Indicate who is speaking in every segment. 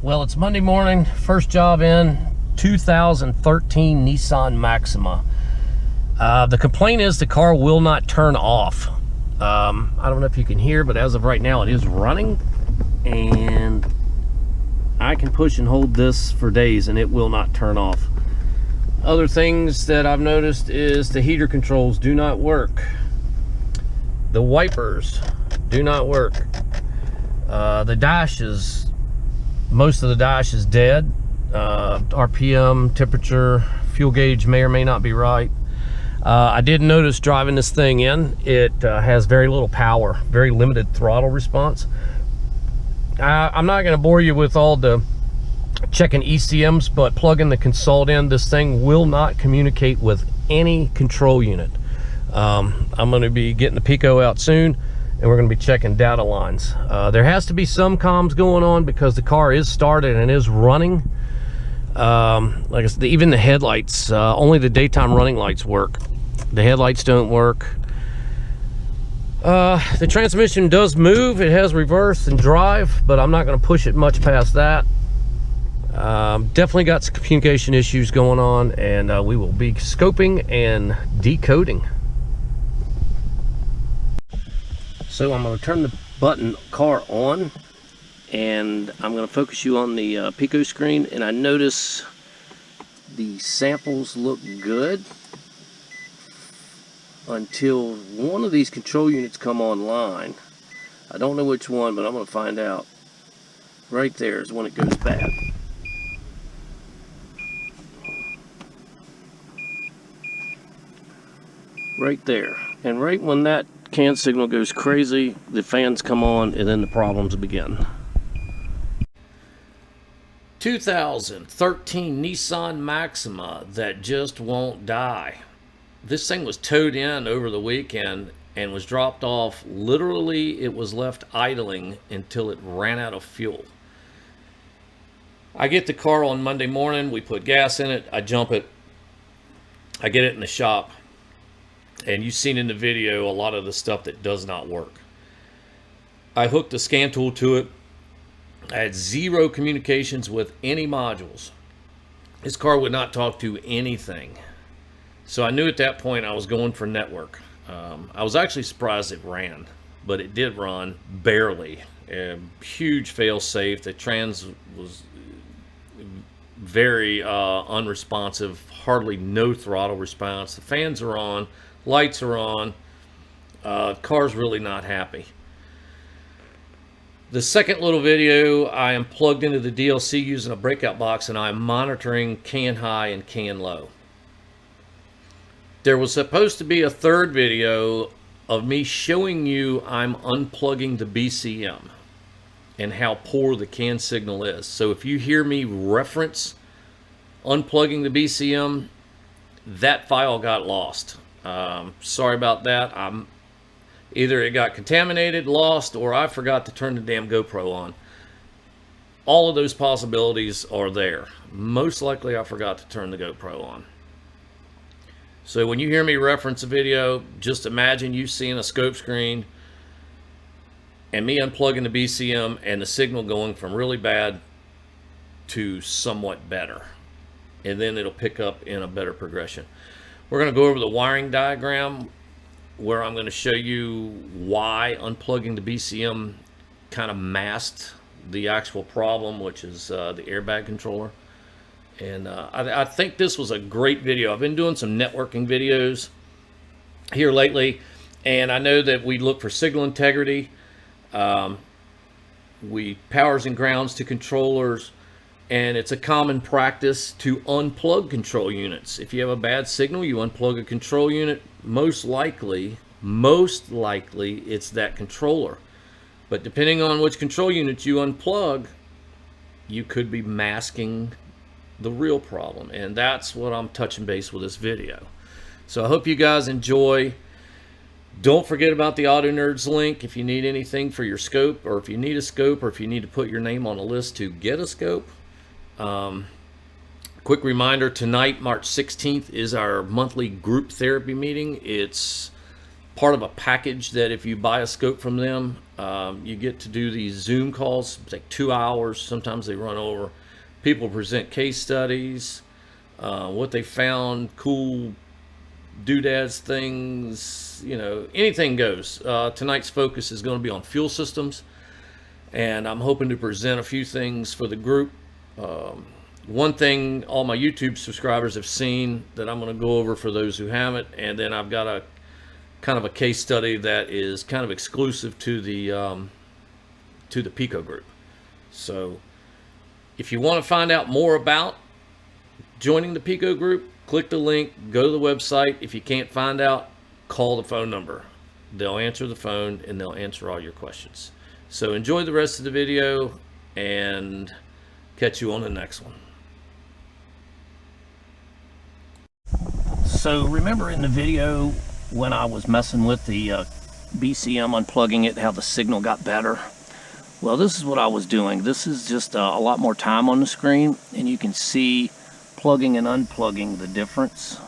Speaker 1: Well, it's Monday morning, first job in, 2013 Nissan Maxima. The complaint is the car will not turn off. I don't know if you can hear, but as of right now it is running, and I can push and hold this for days and it will not turn off. Other things that I've noticed is the heater controls do not work. The wipers do not work. The dash is, most of the dash is dead. RPM, temperature, fuel gauge may or may not be right. I did notice driving this thing in, it has very little power, very limited throttle response. I'm not going to bore you with all the checking ECMs, but plugging the console in, this thing will not communicate with any control unit. I'm going to be getting the Pico out soon, and we're going to be checking data lines. There has to be some comms going on because the car is started and is running. Like I said, even the headlights, only the daytime running lights work. The headlights don't work. The transmission does move. It has reverse and drive, but I'm not going to push it much past that. Definitely got some communication issues going on, and we will be scoping and decoding. So I'm going to turn the button car on, and I'm going to focus you on the Pico screen, and I notice the samples look good until one of these control units come online. I don't know which one, but I'm going to find out. Right there is when it goes bad. Right there. And right when that CAN signal goes crazy, the fans come on, and then the problems begin. 2013 Nissan Maxima that just won't die. This thing was towed in over the weekend and was dropped off. Literally, it was left idling until it ran out of fuel. I get the car on Monday morning, we put gas in it, I jump it, I get it in the shop. And you've seen in the video a lot of the stuff that does not work. I hooked the scan tool to it. I had zero communications with any modules. This car would not talk to anything. So I knew at that point I was going for network. I was actually surprised it ran, but it did run barely. A huge fail safe. The trans was very unresponsive, hardly no throttle response. The fans are on. Lights are on. Car's really not happy. The second little video, I am plugged into the DLC using a breakout box, and I'm monitoring CAN high and CAN low. There was supposed to be a third video of me showing you I'm unplugging the BCM and how poor the CAN signal is. So if you hear me reference unplugging the BCM, that file got lost. Sorry about that. Either it got contaminated, lost, or I forgot to turn the damn GoPro on. All of those possibilities are there. Most likely I forgot to turn the GoPro on. So when you hear me reference a video, just imagine you seeing a scope screen and me unplugging the BCM and the signal going from really bad to somewhat better. And then it'll pick up in a better progression. We're going to go over the wiring diagram where I'm going to show you why unplugging the BCM kind of masked the actual problem, which is the airbag controller. And I think this was a great video. I've been doing some networking videos here lately, and I know that we look for signal integrity. We powers and grounds to controllers. And it's a common practice to unplug control units. If you have a bad signal, you unplug a control unit. Most likely, it's that controller. But depending on which control unit you unplug, you could be masking the real problem. And that's what I'm touching base with this video. So I hope you guys enjoy. Don't forget about the Auto Nerds link if you need anything for your scope, or if you need a scope, or if you need to put your name on a list to get a scope. Quick reminder, tonight, March 16th, is our monthly group therapy meeting. It's part of a package that if you buy a scope from them, you get to do these Zoom calls. It's like 2 hours. Sometimes they run over. People present case studies, what they found, cool doodads, things, you know, anything goes. Tonight's focus is going to be on fuel systems, and I'm hoping to present a few things for the group. One thing all my YouTube subscribers have seen that I'm going to go over for those who haven't, and then I've got a kind of a case study that is kind of exclusive to the Pico group. So if you want to find out more about joining the Pico group, click the link, go to the website. If you can't find out, call the phone number. They'll answer the phone and they'll answer all your questions. So enjoy the rest of the video and catch you on the next one. So remember in the video when I was messing with the BCM, unplugging it, how the signal got better? Well, this is what I was doing. This is just a lot more time on the screen, and you can see plugging and unplugging the difference.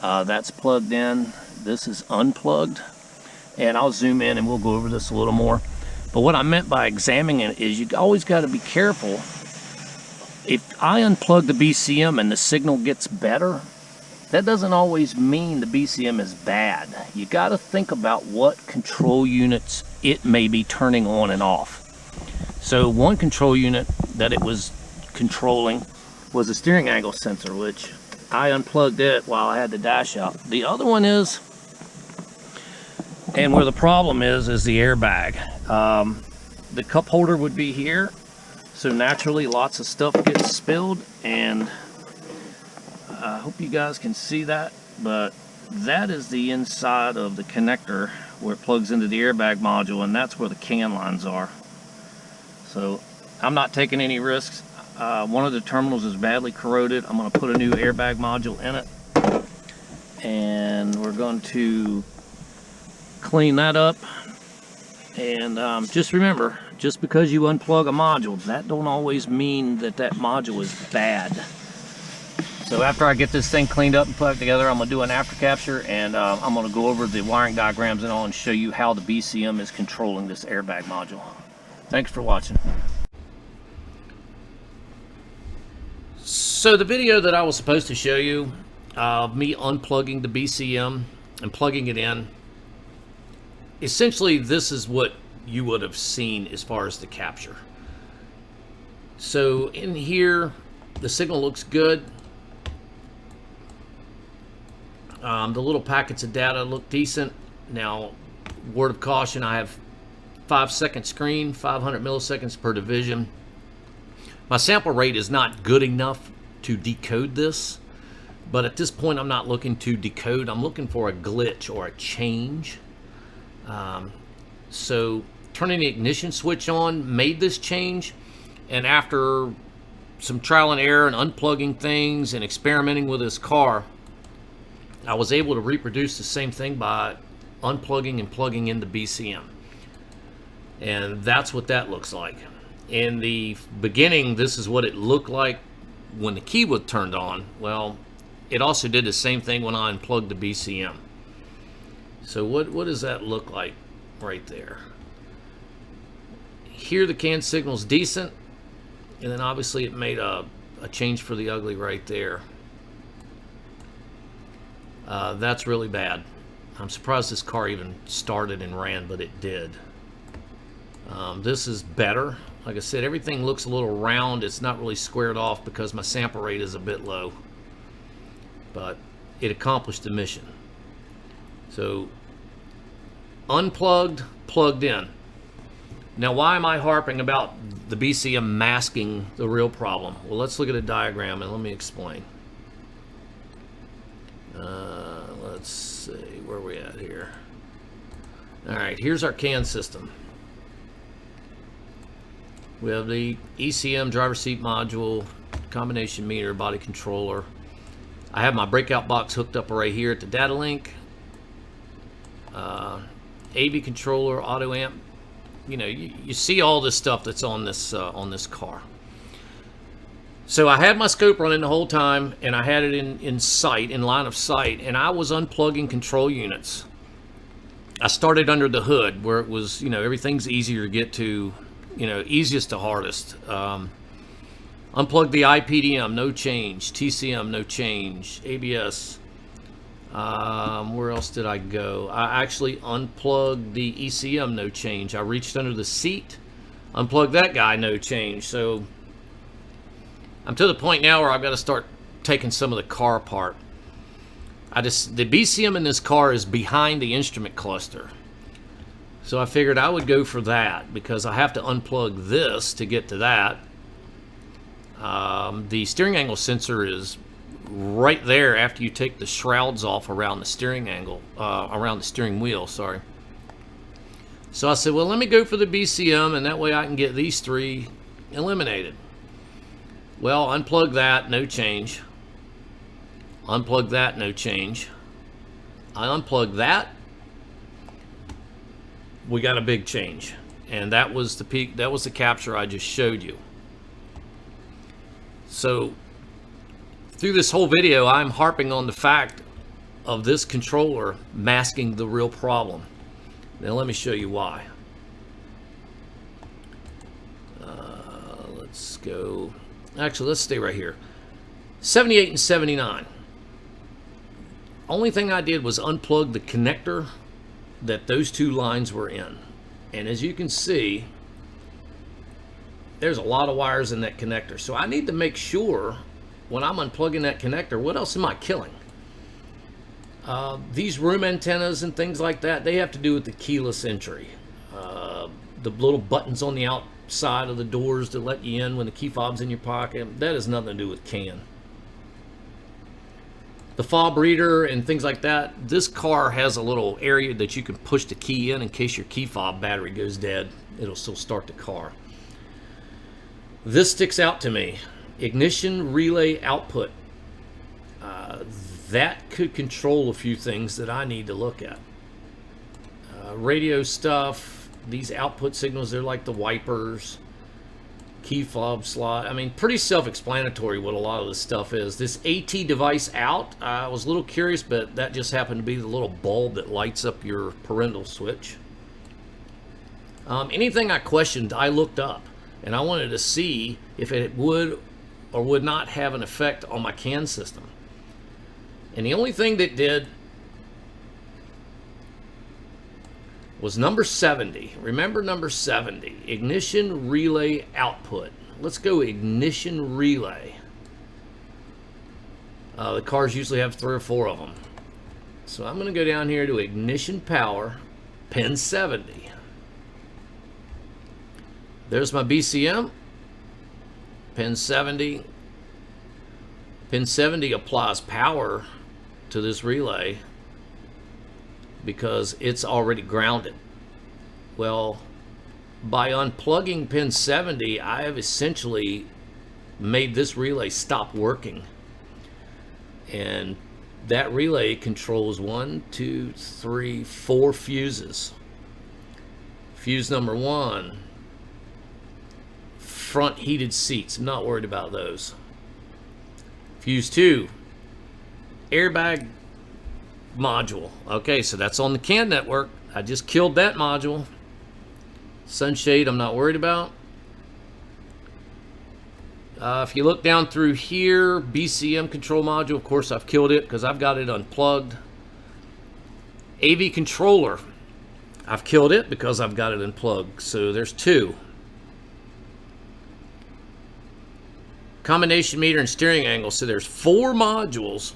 Speaker 1: That's plugged in. This is unplugged. And I'll zoom in and we'll go over this a little more. But what I meant by examining it is you always got to be careful. If I unplug the BCM and the signal gets better, that doesn't always mean the BCM is bad. You got to think about what control units it may be turning on and off. So one control unit that it was controlling was a steering angle sensor, which I unplugged it while I had the dash out. The other one is, and where the problem is the airbag. The cup holder would be here, so naturally lots of stuff gets spilled, and I hope you guys can see that, but that is the inside of the connector where it plugs into the airbag module, and that's where the can lines are. So I'm not taking any risks. One of the terminals is badly corroded. I'm going to put a new airbag module in it, and we're going to clean that up. And just remember, just because you unplug a module, that don't always mean that that module is bad. So after I get this thing cleaned up and put it together, I'm going to do an after capture, and I'm going to go over the wiring diagrams and all and show you how the BCM is controlling this airbag module. Thanks for watching. So the video that I was supposed to show you, me unplugging the BCM and plugging it in, essentially this is what you would have seen as far as the capture. So in here, the signal looks good. The little packets of data look decent. Now, word of caution, I have 5-second screen, 500 milliseconds per division. My sample rate is not good enough to decode this, but at this point I'm not looking to decode. I'm looking for a glitch or a change. So turning the ignition switch on made this change, and after some trial and error and unplugging things and experimenting with this car, I was able to reproduce the same thing by unplugging and plugging in the BCM. And that's what that looks like. In the beginning, this is what it looked like when the key was turned on. Well, it also did the same thing when I unplugged the BCM. So what does that look like right there? Here the can signal's decent, and then obviously it made a change for the ugly right there. That's really bad. I'm surprised this car even started and ran, but it did. This is better. Like I said, everything looks a little round. It's not really squared off because my sample rate is a bit low, but it accomplished the mission. So unplugged, plugged in. Now, why am I harping about the BCM masking the real problem? Well, let's look at a diagram and let me explain. Let's see, where are we at here? All right, here's our CAN system. We have the ECM driver seat module, combination meter, body controller. I have my breakout box hooked up right here at the data link. AV controller, auto amp. You know, you see all this stuff that's on this car. So I had my scope running the whole time, and I had it in sight, in line of sight, and I was unplugging control units. I started under the hood where it was, everything's easier to get to, easiest to hardest. Unplugged the IPDM, no change. TCM, no change. ABS. Where else did I go? I actually unplugged the ECM, no change. I reached under the seat, unplugged that guy, no change. So I'm to the point now where I've got to start taking some of the car apart. The BCM in this car is behind the instrument cluster. So I figured I would go for that because I have to unplug this to get to that. The steering angle sensor is right there after you take the shrouds off around the steering angle, around the steering wheel, sorry. So I said, well, let me go for the BCM, and that way I can get these three eliminated. Well, unplug that, no change. Unplug that, no change. I unplugged that. We got a big change, and that was the peak. That was the capture I just showed you. So through this whole video, I'm harping on the fact of this controller masking the real problem. Now let me show you why. Let's go. Actually, let's stay right here. 78 and 79. Only thing I did was unplug the connector that those two lines were in. And as you can see, there's a lot of wires in that connector. So I need to make sure when I'm unplugging that connector, what else am I killing? These room antennas and things like that, they have to do with the keyless entry. The little buttons on the outside of the doors to let you in when the key fob's in your pocket, that has nothing to do with CAN. The fob reader and things like that, this car has a little area that you can push the key in case your key fob battery goes dead. It'll still start the car. This sticks out to me. Ignition relay output. That could control a few things that I need to look at. Radio stuff, these output signals, they're like the wipers, key fob slot. I mean, pretty self-explanatory what a lot of this stuff is. This AT device out, I was a little curious, but that just happened to be the little bulb that lights up your parental switch. Anything I questioned, I looked up, and I wanted to see if it would or would not have an effect on my CAN system. And the only thing that did was number 70. Remember number 70, ignition relay output. Let's go ignition relay. The cars usually have 3 or 4 of them. So I'm going to go down here to ignition power, pin 70. There's my BCM, pin 70. Pin 70 applies power to this relay because it's already grounded. Well, by unplugging pin 70, I have essentially made this relay stop working. And that relay controls 1, 2, 3, 4 fuses. Fuse number 1, front heated seats. I'm not worried about those. Fuse 2, airbag module. Okay, so that's on the CAN network. I just killed that module. Sunshade, I'm not worried about. If you look down through here, BCM control module, of course I've killed it because I've got it unplugged. AV controller, I've killed it because I've got it unplugged. So there's 2. Combination meter and steering angle. So there's 4 modules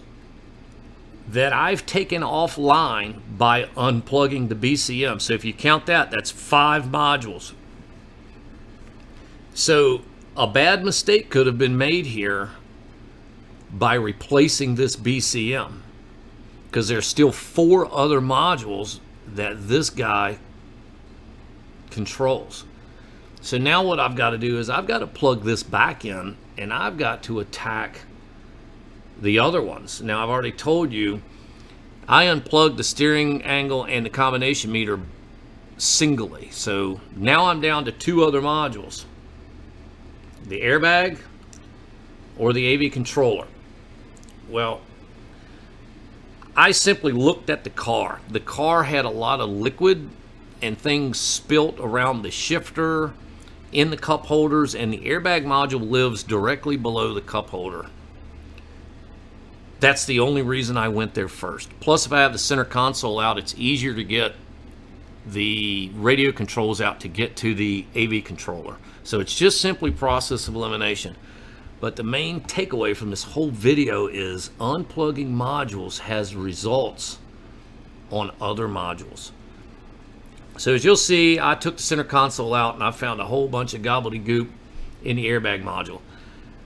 Speaker 1: that I've taken offline by unplugging the BCM. So if you count that, that's 5 modules. So a bad mistake could have been made here by replacing this BCM, because there's still 4 other modules that this guy controls. So now what I've got to do is I've got to plug this back in, and I've got to attack the other ones. Now, I've already told you I unplugged the steering angle and the combination meter singly. So now I'm down to 2 other modules. The airbag or the AV controller. Well, I simply looked at the car. The car had a lot of liquid and things spilt around the shifter, in the cup holders, and the airbag module lives directly below the cup holder. That's the only reason I went there first. Plus, if I have the center console out, it's easier to get the radio controls out to get to the AV controller. So it's just simply process of elimination. But the main takeaway from this whole video is unplugging modules has results on other modules. So as you'll see, I took the center console out and I found a whole bunch of gobbledygook in the airbag module.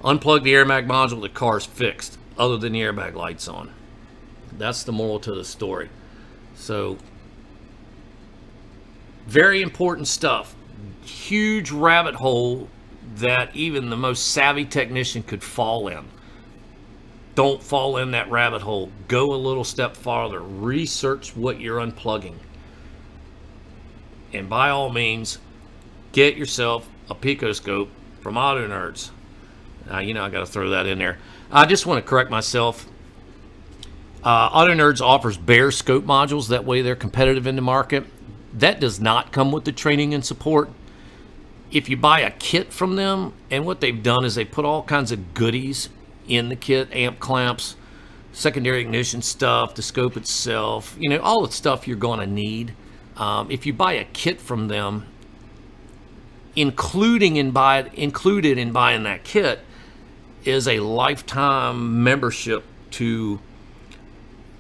Speaker 1: Unplug the airbag module, the car's fixed, other than the airbag lights on. That's the moral to the story. So, very important stuff. Huge rabbit hole that even the most savvy technician could fall in. Don't fall in that rabbit hole. Go a little step farther. Research what you're unplugging. And by all means, get yourself a PicoScope from Auto Nerds. You know I got to throw that in there. I just want to correct myself. Auto Nerds offers bare scope modules. That way they're competitive in the market. That does not come with the training and support. If you buy a kit from them, and what they've done is they put all kinds of goodies in the kit, amp clamps, secondary ignition stuff, the scope itself, you know, all the stuff you're going to need. If you buy a kit from them, included in buying that kit is a lifetime membership to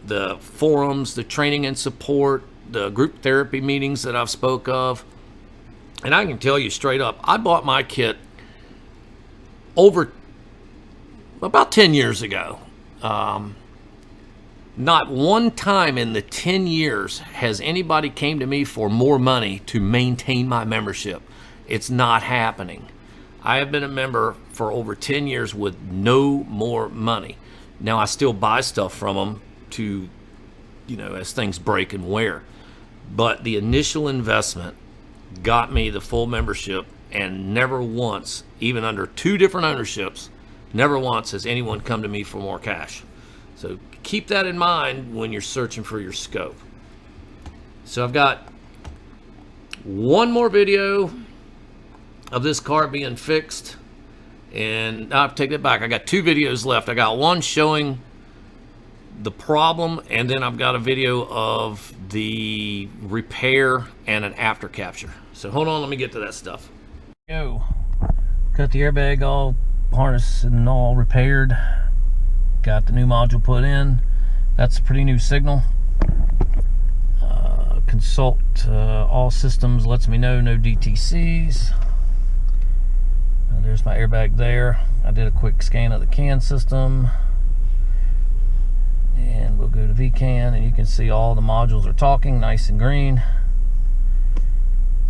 Speaker 1: the forums, the training and support, the group therapy meetings that I've spoke of. And I can tell you straight up, I bought my kit over about 10 years ago. Not one time in the 10 years has anybody came to me for more money to maintain my membership. It's not happening. I have been a member for over 10 years with no more money. Now I still buy stuff from them to, you know, as things break and wear. But the initial investment got me the full membership, and never once, even under 2 different ownerships, never once has anyone come to me for more cash. So keep that in mind when you're searching for your scope. So I've got one more video of this car being fixed, and I'll take that back. I got 2 videos left. I got one showing the problem, and then I've got a video of the repair and an after capture. So hold on, let me get to that stuff. Go. Got the airbag all harnessed and all repaired. Got the new module put in. That's a pretty new signal. Consult all systems, lets me know no DTCs. There's my airbag there. I did a quick scan of the CAN system. And we'll go to VCAN, and you can see all the modules are talking, nice and green.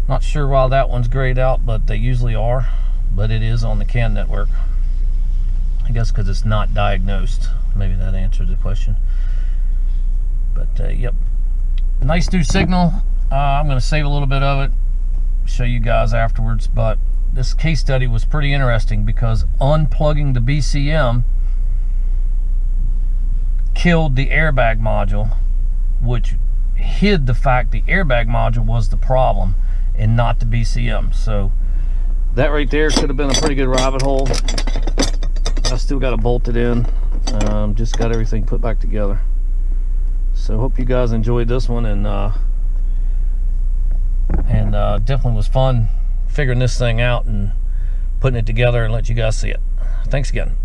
Speaker 1: Not sure why that one's grayed out, but they usually are. But it is on the CAN network. I guess because it's not diagnosed. Maybe that answers the question. But yep, nice new signal. I'm going to save a little bit of it, show you guys afterwards. But this case study was pretty interesting because unplugging the BCM killed the airbag module, which hid the fact the airbag module was the problem and not the BCM. So that right there could have been a pretty good rabbit hole. I still got it bolted in. Just got everything put back together. So hope you guys enjoyed this one, and definitely was fun figuring this thing out and putting it together and let you guys see it. Thanks again.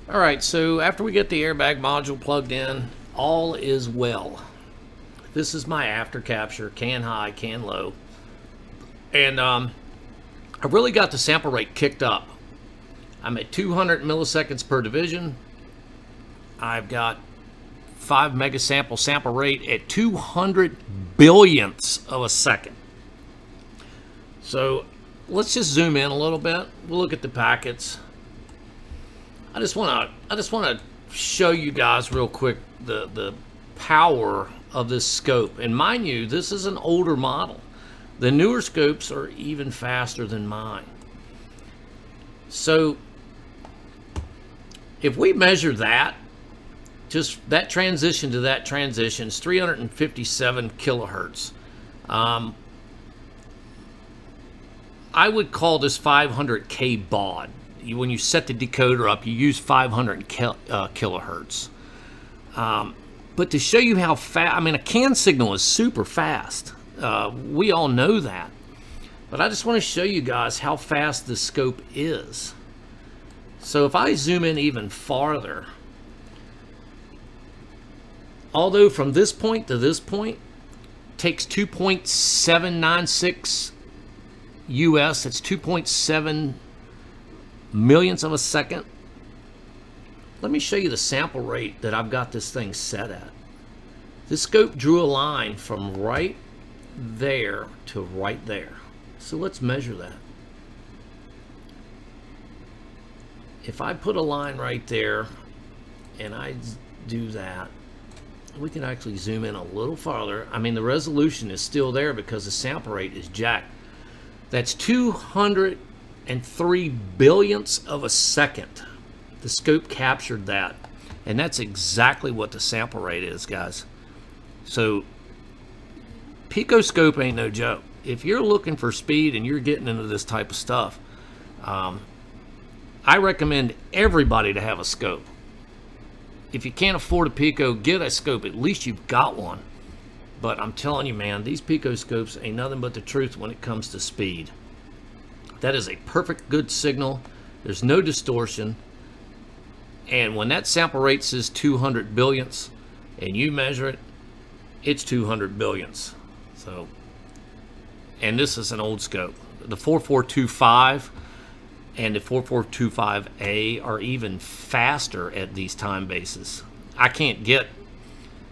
Speaker 1: All right, so after we get the airbag module plugged in, all is well. This is my after capture, CAN high, CAN low. And I really got the sample rate kicked up. I'm at 200 milliseconds per division. I've got 5 megasample sample rate at 200 billionths of a second. So let's just zoom in a little bit. We'll look at the packets. I just want to show you guys real quick the power of this scope. And mind you, this is an older model. The newer scopes are even faster than mine. So if we measure that just that transition to that transition is 357 kilohertz. I would call this 500K baud. When you set the decoder up, you use 500 kilohertz. But to show you how fast, I mean, a CAN signal is super fast. We all know that. But I just want to show you guys how fast the scope is. So if I zoom in even farther, although from this point to this point takes 2.796 US, it's 2.7 millionths of a second. Let me show you the sample rate that I've got this thing set at. This scope drew a line from right there to right there. So let's measure that. If I put a line right there and I do that, we can actually zoom in a little farther. I mean, the resolution is still there because the sample rate is jacked. That's 203 billionths of a second. The scope captured that. And that's exactly what the sample rate is, guys. So, PicoScope ain't no joke. If you're looking for speed and you're getting into this type of stuff, I recommend everybody to have a scope. If you can't afford a Pico, get a scope. At least you've got one. But I'm telling you, man, these PicoScopes ain't nothing but the truth when it comes to speed. That is a perfect good signal. There's no distortion. And when that sample rate says 200 billionths and you measure it, it's 200 billionths. So, and this is an old scope. The 4425 and the 4425A are even faster at these time bases. I can't get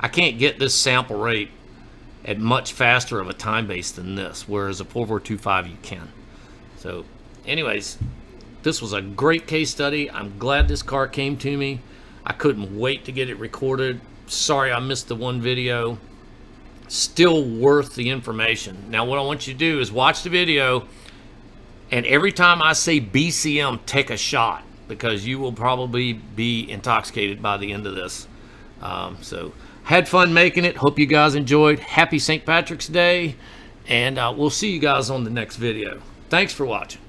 Speaker 1: this sample rate at much faster of a time base than this, whereas a 4425 you can. So anyways, this was a great case study. I'm glad this car came to me. I couldn't wait to get it recorded. Sorry I missed the one video. Still worth the information. Now what I want you to do is watch the video, and every time I say BCM, take a shot, because you will probably be intoxicated by the end of this. So had fun making it. Hope you guys enjoyed. Happy St. Patrick's Day, and we'll see you guys on the next video. Thanks for watching.